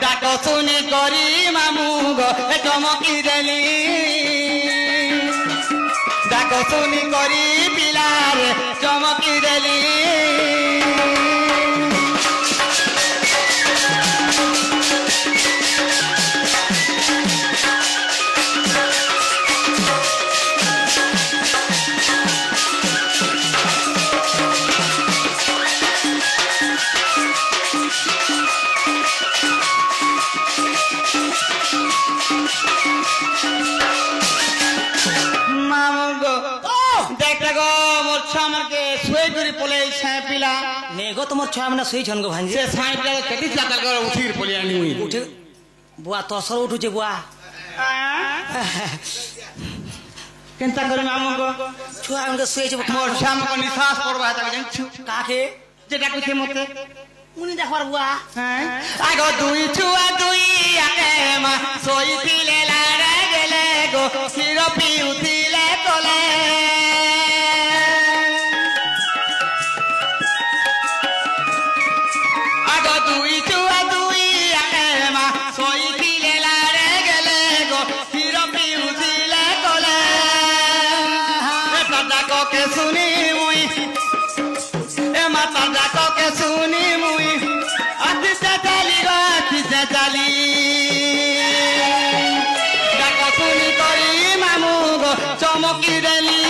ডাক শুনি করি মামু গো চমকি দেলি ডাক শুনি করি পিলারে চমকি দেলি তোমার ছয় মানে শুয়েছন গো ভাঞ্জি সে সাই পিলা কেটি চাকাল করে উঠির পলি আনি মুই উঠে বুয়া তসর উঠুছে বুয়া কেনতা করে মামু গো ছুয়া আমাকে শুয়েছে মোর শ্যাম কো নিশ্বাস পড়বা তাকে জানছু কাকে যেটা কইছে মতে মুনি দেখবার বুয়া হ্যাঁ আগো দুই ছুয়া দুই আকে মা সইতিলে লাড়া গেলে গো সিরপি উঠিলে কলে চমকি দেলি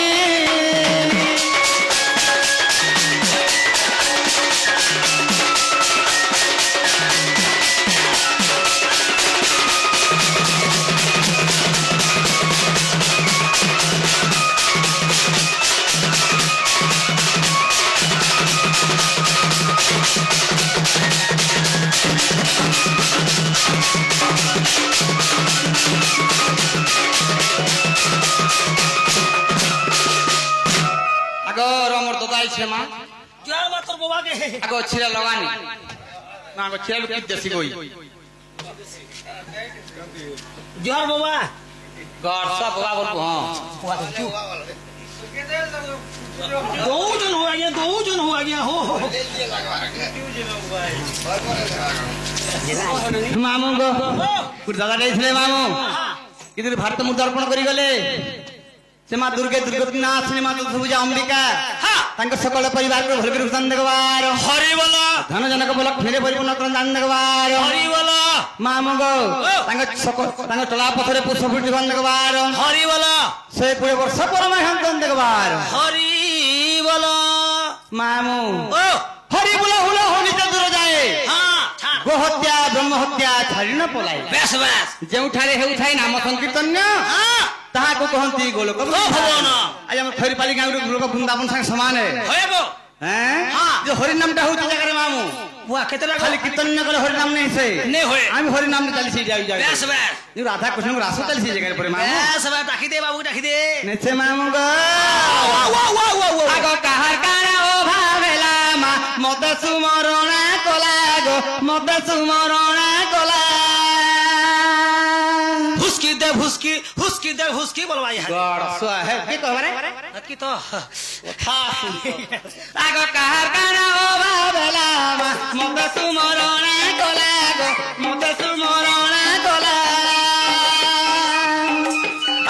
মা জয় মা তোর বাবা কে আগো ছিলা লগানি না আগো ছিলা কি দেশি কই জয় বাবা গড় সব বাবা বলবো হ্যাঁ বাবা তো দৌজন হো আগে হো মামু গো পুর দাদা যাইছিলে মামু কিন্তু ভারত মুদ্রা অর্পণ করি গলে से माँ दुर्गे दुर्गतिनाथ से माँ तुलसी अंबिका तांको सकल परिवार को भलकर दान देगवार हरि बोलो धन जनक बोलक मेरे परिपूर्ण कर दान देगवार हरि बोलो माँ मगो तांको सकल तांको टला पथरे पुष्प फुटी दान देगवार हरि बोलो से पूरे वर्ष परमाय हम दान देगवार हरि बोलो मामू हरि बोलो हुलो होनी तो दूर जाए हां गो हत्या ब्रह्म हत्या छाड़ी न पलाई बेस बेस जेउ ठारे हेउ ठाई नाम संकीर्तन हां ताहा को कहंती गोलोक भगवान आज हम खैरपाली गाँव लोक वृंदावन संग समान है होएबो हैं हां जो हरि नाम टा होती जगह रे मामू बुआ केतला खाली कीर्तन न करे हरि नाम नहीं से नहीं होए हम हरि नाम ने चली सी जाई जाई बेस बेस ये राधा कृष्ण को रासो चली सी जगह पर मामू बेस बेस टाकी दे बाबू टाकी दे नेचे मामू गो वाह आगो काहर कारा ओ भावेला मा मत सुमरणा कोला गो मत सुमरणा कोला हुस्की दे हुस्की बोलवाई है गॉड सो है की तो हमारे की तो था आगो कहर काना ओ बाबला मत सुमरणा कोला गो मत सुमरणा कोला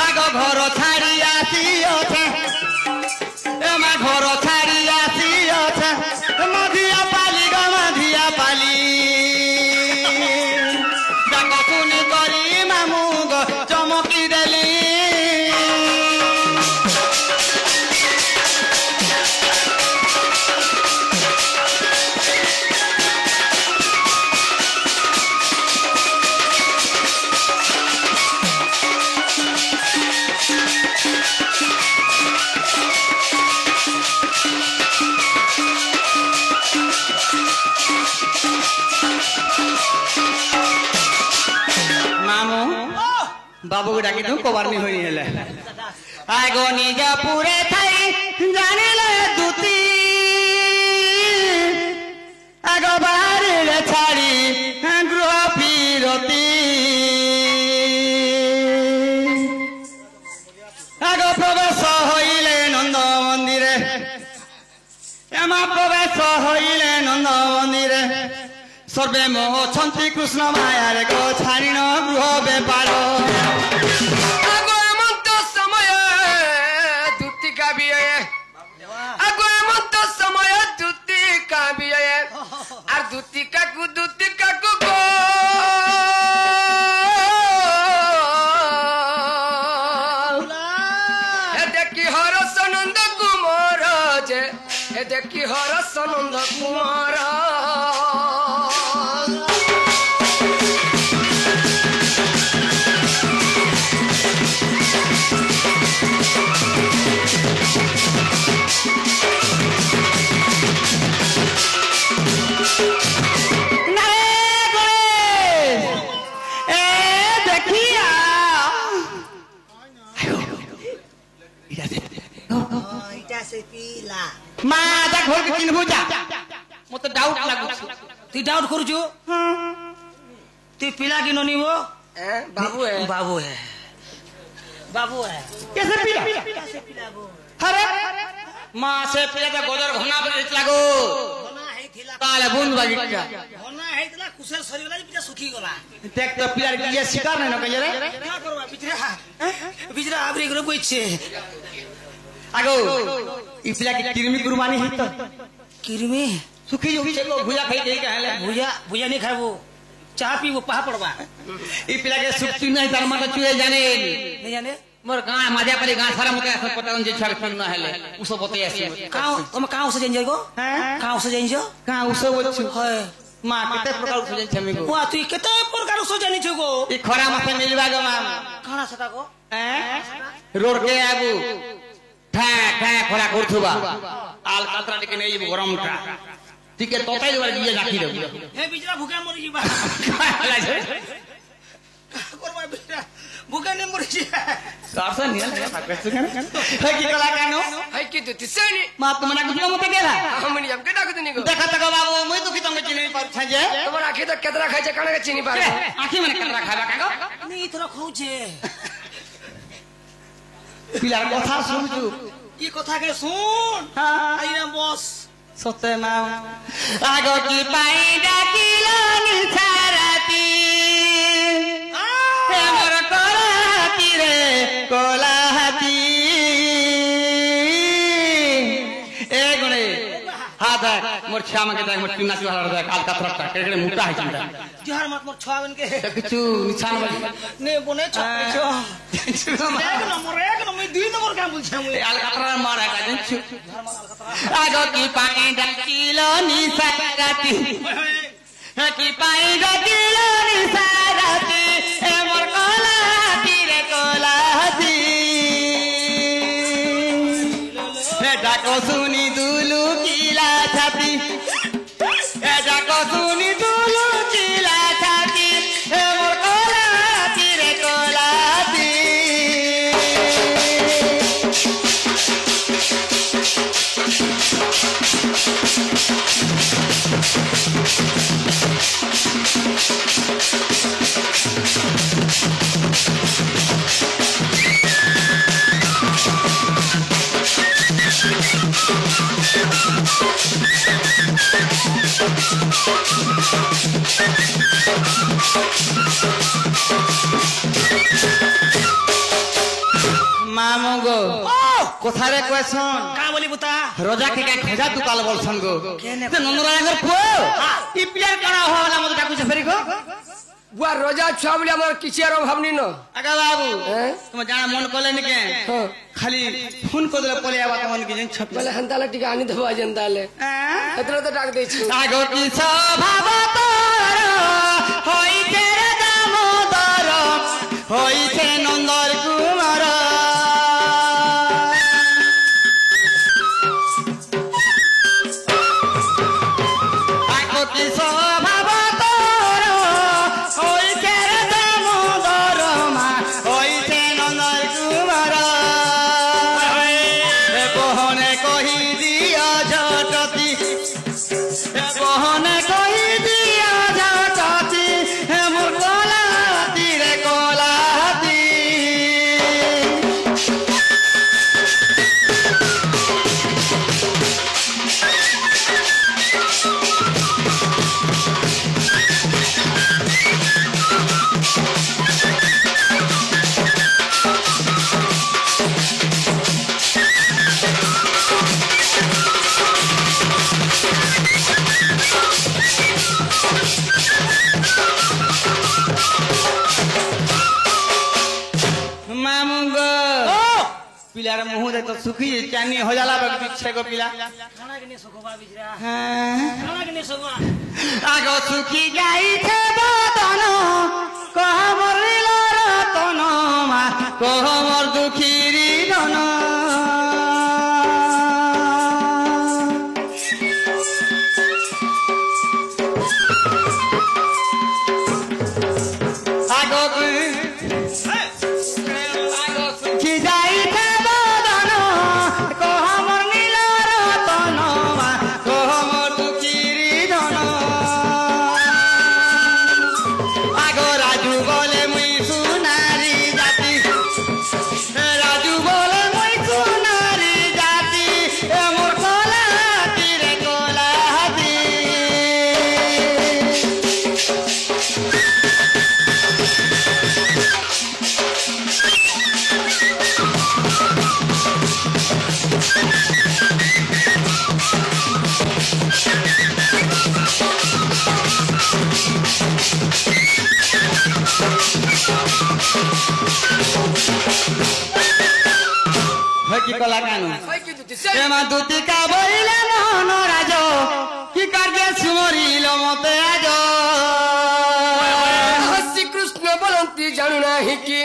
आगो घर छाड़ी आसी ओछे ए मा घर छाड़ी आसी ओछे मधिया पाली गो मधिया पाली जाको सुनी करी मामू गो चमकी देली बाबू को डाकी तू कोबारनी होई हेले आगो निजा पूरे थाई जानिले दुती आगो बाहर रे छाड़ी गृह फिरती आगो प्रवेश होइले नंद मंदिरे एमा प्रवेश होइले नंद मंदिरे सर्वे मोह छन्ति कृष्ण मायारे गो छाडिन गृह व्यापार आगो एमंत समय दुतिका बिये आगो एमंत समय दुतिका बिये আর দুতিকা কু গো এ দেখি হরস নন্দ কুমার যে এ দেখি হরস নন্দ কুমার মা দা ঘর কে কিনবু যা মতে ডাউট লাগুছে তুই ডাউট করছু তুই পিলা কি ননিব বাবু বাবু হে বাবু হে कैसे पिला कैसे पिलाबो अरे मां से पिला त गोदर घना बजे लागो ঘনা হেইতিলা ताले बुंद बागिका ঘনা হেইতিলা কুশল সরিগলা পিটা সুখি গলা देख तो पिला के ये शिकार नहीं न कहिए रे क्या करबा बिजरा आबरी करे बइछे आगो ई पिला की किरमी कुर्बानी है तो किरमी सुखी जो को भुजा खाई दे कहले भुजा भुजा नहीं खाबो चाह पीबो पहा पड़बा ई पिला के सुक्ति नहीं तार मत चुए जाने नहीं जाने मोर गां माजा परी गां सारा मते सब पता जे छक छन न हेले उसो बते आसी काऊ तुम काऊ से जाइन जागो हैं काऊ से जाइन जो का उसो बच्चू होय मां केते प्रकार से छमी गो वा तू केते प्रकार से जानि छगो ई खरा माथे मिलबा गो मां खाना सटा को हैं रोड के आगू ठा ठा खरा करथुबा आल कातरा के नै गरमटा ठीक है तोताई वाला दिए राखी दे हे बिजरा भूखा मरि जीबा करबा बिजरा भूखा ने मरि जी सारसा नियल है की कला कानो है की दुति सेनी मा तुमना कुछ मते गेला हमनी हम के डाक दनी गो देखा तक बाबू मुई दुखी तुमके चिन्ह पर छजे তোমার আখি তো কেতরা খাইছে কানে চিনি পারে आखी मन कतरा खाबा कागो नी थोड़ा खौचे पिलार कथा सुनजु ई कथा के सुन हां आइना बस सत्य मा आगो की पाई डाकिलो निसाराती हे मोर कोलाहाती रे कोलाहाती ए गुणे हाथ मोर छाम के देख मोर चुना चुहा देख काल कतरा केड़े मुटा है चिंता जोहर मत मोर छावन के किछु निशान वाली ने बने छो एक नंबर मैं 2 नंबर का बोल छाम आल कतरा मारा का जंचु आगो की पाई डाकिलो निसाराती की पाई डाकिलो निसाराती हे मोर कोलाहाती रे कोलाहाती हे डाको सुनी दुलु किला छाती हे डाको सुनी दुलु किला छाती हे मोर कोलाहाती रे कोलाहाती मामो गो कोथारे क्वेश्चन का बोली बुता रोजा के का खोजा तू काल बोलसन गो केने ते नंदरागर को ई प्यार करा होला मत डाकू से फेरी को বুয়া রোজা ছুয়া বলে আমার কিছু আর অভাব নি ন आगा बाबू हैं? तुम जाना मन कोले नि के हाँ। खाली फोन को दले पले आवा तमन के जन छप বলে হন্তালে টিকা আনি দেবো জেন্তালে এতটা তো ডাক দিয়েছি आगो की स्वभाव तोर होइते रे दामोदर होइते नंदर कुमार आगो की स्वभाव तोर होइते रे दामोदर मा होइते नंदर कुमार हे बहने कहि दिया झटती बहने कहि तो सुखी चानी हो जाला पीछे को पिला खाना के नहीं सुखवा बिजरा हाँ। खाना के नहीं सुखवा आगो सुखी जाई थे बदन कह मरिल रतन मा कह मोर दुखीरी धन आगो सुखी जाई थे बदन कह मरिल रतन मा कह मोर दुखीरी धन आगो राजू बोले मुई सुनारी जाति राजू बोले मुई सुनारी जाति ए मोर कोला तीरे कोला हाथी की कला कानू भाई की दुती से ए मा दुती का बोइले मोहन राजो की कार्य सुमरिल मते आजो हसी कृष्ण बोलंती जानू नाही की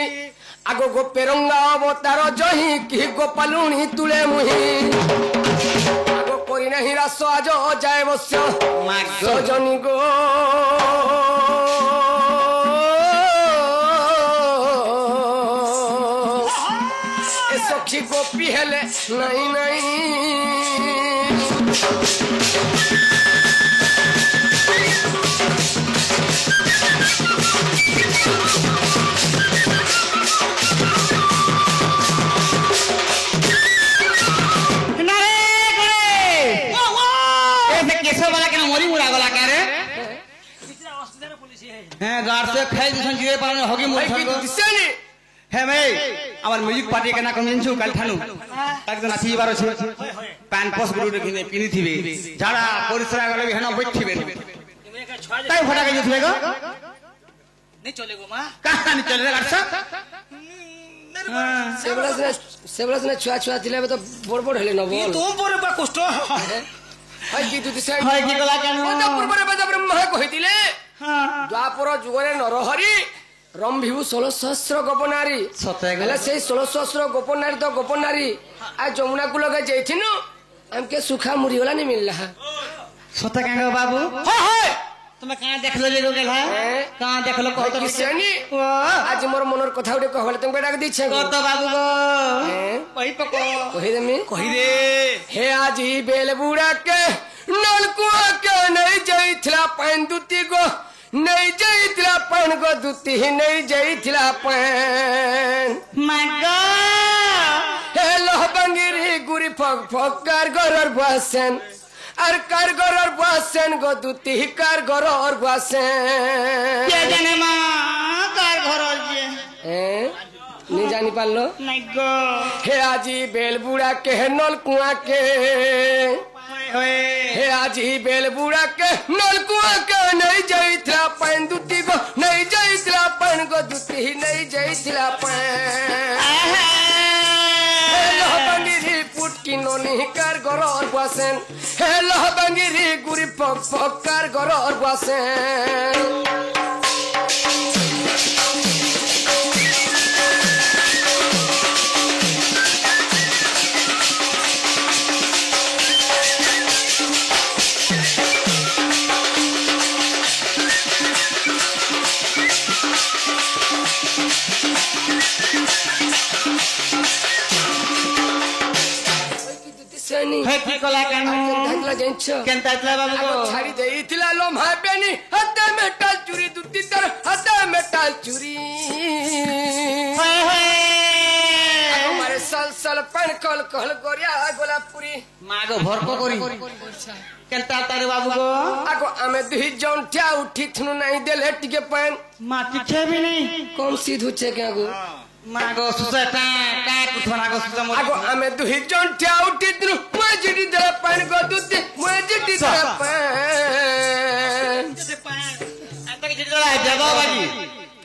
आगो गोपेरंगा अवतार जही की गोपालुनी तुले मुही आगो कोई नहीं रास आज जाए बस्य मागो सजनी गो ए सखी गोपी हेले नहीं नहीं केसव वाला के मोरी मुड़ा गला का रे बिजरा हॉस्पिटल पुलिस है हैं गार्ड से खाई दिसन जिरे पाने होगी भाई मोर की संग दुती से नी हे भाई আমার মিউজিক পার্টি কেনা কনভেনশন কাল ঠানু তাক তো নাচি বার আছে প্যান পোস্ট গুরু কিনে কিনি থিবে যারা পরিশ্রা গলে হেন বইথিবে तुम्हें का छुआ তাই ফটা কে দিবে গো नहीं चलेगो मां কাহানি চলে রে গাড়ছ सेबला से छुआ छुआ दिले तो बड़ बड़ हेले न ये बोल तुम पर बा कष्ट भाई की दुती से হয় কি গলা কেন पूर्वरे बेदा ब्रह्मा कहितिले द्वापर जुगरे नरहरि रंभिभु 16 सहस्र गोपनारी सते गो। हेले से 16 सहस्र गोपनारी तो गोपनारी आ जमुना को लगे जैथिनु हमके सुखा मुरी वाला नहीं मिल रहा সতে কেন বাবু हाय हाय তুমি কাঁ দেখলো যে গেল হ্যাঁ কাঁ দেখলো কত किसनी आज मोर मनर कथा उडे कहले तुम बेटा के दीछे কত বাবু গো কই পকো कहि देमी কই রে हे आजी बेल बुड़ा के नलकुआ के नहीं जईथला पान दुती गो नहीं जईथला पान गो दुती नहीं जईथला पान মাগো हे लोहबंगिरी गुरी फक फक कार गरर बासेन আর কার গরর বাসেন গো দুতি কার গরর বাসেন কে জানে মা কার ঘর যে নি জানি পারলো নাই গো হে আজি বেল বুড়া কে নল কুয়া কে ওয়ে हे आजी बेल बुड़ा के नलकुआ के नहीं जईथला पान दुती गो नहीं जईथला पान गो दुती नहीं जईथला पान हे लोहबंगिरी पुटकी नोनी कार गरर बासेन हे लोहबंगिरी गुरी पक पक कार गरर बासेन सेनी হে কি কলা কেন ढाकला जैंछ কেনতা ইতলা বাবু গো छाड़ी देइथिला लोम्हा बेनी हाथे में टाल चूरी दुती तर हाथे में टाल चूरी हाय हाय हमारे सल सल पन कल कल गोरिया गोलापुरी মাগো ভরক করি কেনতা তারে বাবু গো आगो आमे दुही जौंठा उठी थनु नहीं देले टिके पान মাটি খেবি নি कम सीधु छे के आगो মাগো সুসটা কা কুঠনা গো সুসা মো आगो आमे दुही जौंठा उठी थनु मजडी देले पान गो दुती मजडी देले पान आता কি জড়া দেবা বাজি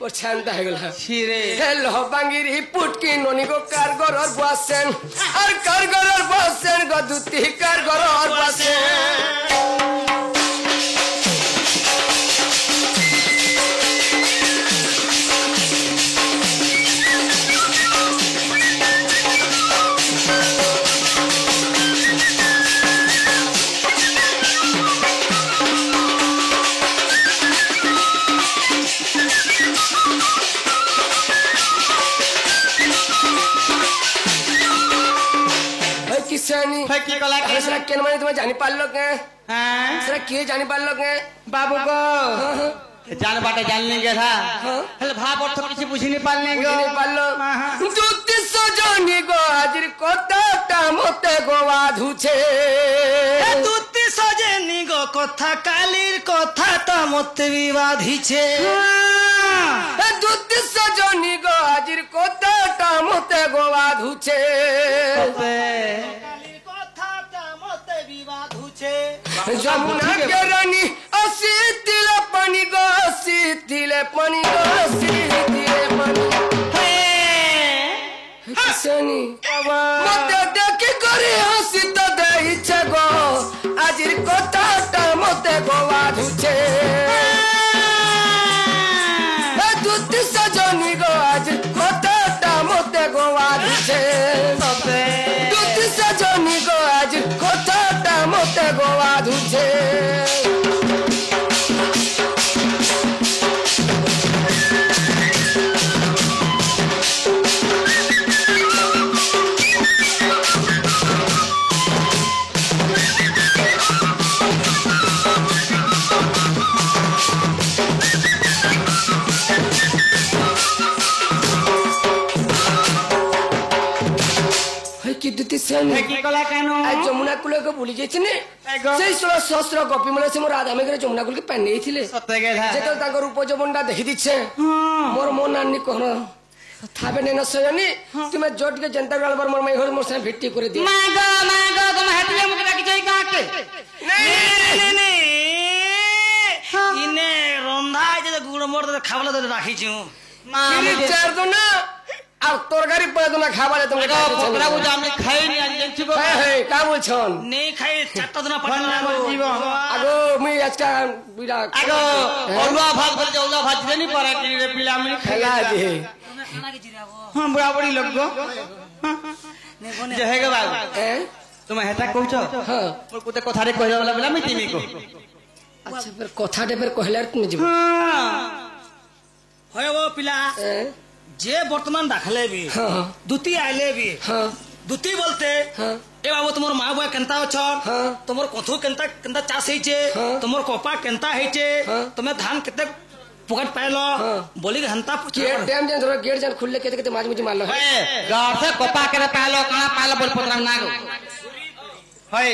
পছন্দ হয়ে গেল ছিরে হেলো বাঙ্গিরি পুটকি ননি গো কারগরর বসেন আর কারগরর বসেন গো দুতি কারগরর বসেন কিসানি কি কলা আরে সেটা কেন মানে তুমি জানি পারলো কে হ্যাঁ সেটা কে জানি পারলো কে बाबू को जान बाटे जानने गया था हेलो भाव और तो किसी पूछ नहीं पालने गो বুঝিনি পারলো দুতি সজনি গো আজির কথাটা মতে গোয়া ধুছে দুতি সজেনি গো কথা কালির কথা তো মতে বিবাধিছে দুতি সজনি গো আজির কথাটা মতে গোয়া ধুছে কালির কথা তো মতে বিবাধুছে যমুনা কে রানী আসিতিলে পানি গো আসিতিলে পানি গো আসিতিলে পানি কিসানি মতে দেখি করে হাসি তো দেইছে গো আজির কথাটা মতে গোয়া ধুছে দুতি সজনি গো আজির কথাটা মতে গোয়া ধুছে দুতি সজনি গো আজির কথাটা মতে গোয়া ধুছে কি দুতি সেনি কি কলা কেন আজ যমুনা কুলকে ভুলি যাইছি নে সেই 16 গপি মানে সে মোর রাধা মেঘরে যমুনা কুলকে পানি নেইছিলে সত্যি গেলা যেতল তাଙ୍କ রূপ যৌবনটা দেখি দিচ্ছে মোর মন নানি কোন থাবে নেন সয়নি তুমি জোটকে জনতা গালবার মোর মাই ঘর মোর সাথে ভেটি করে দিও मागो तुम हटले मुझे डाकी जाई का के ইনে রন্ধায় যে গুড় মোড় খাবলা ধরে রাখিছি তিন চার দিন আর তরকারি পড়ে না খাবারে তুমি পকড়া বুঝা আমি খাই নি আজ জানছি গো হে হে কা বলছন নেই খাই চারটা দিন পাঠানো জীবন আগো মুই আজকা বিরা আগো অলুয়া ভাত বলে অলুয়া ভাত দেনি পরে কি রে পিলা আমি খেলা দে খানা কি জিরাবো हां बुढ़ा बुढ़ी लोग गो जे हे गो बाबू হ্যাঁ तुम हेता कहछ হ্যাঁ मोर कुते कथा रे कहला वाला मैं तिमी को আচ্ছা ফের কথাটা ফের কইলার তুমি যাব হয় ও পিলা হ্যাঁ যে বর্তমান ডাকলে বি হ্যাঁ দুতি আইলে বি হ্যাঁ দুতি বলতে হ্যাঁ এ বাবু তোমার মা বয় কেনতা অছ হ্যাঁ। তোমার কথু কেনতা কেনতা চাষ হইছে হ্যাঁ। তোমার কপা কেনতা হইছে হ্যাঁ। তুমি ধান কেতে পকেট পাইলো হ্যাঁ। বলি হেনতা गेट डैम जन धरो गेट जन खुलले केते केते माज मुजी मारलो है ए गार से कपा करे पालो काना पालो बोल पतरा ना गो हय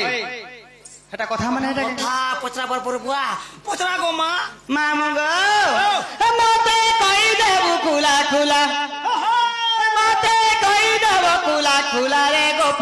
हेता कथा माने हेता কথা পচরা পর বুয়া পচরা গো মা मामू गो मते कहि देबु खुला खुला मते कहि देबु खुला खुला रे गोप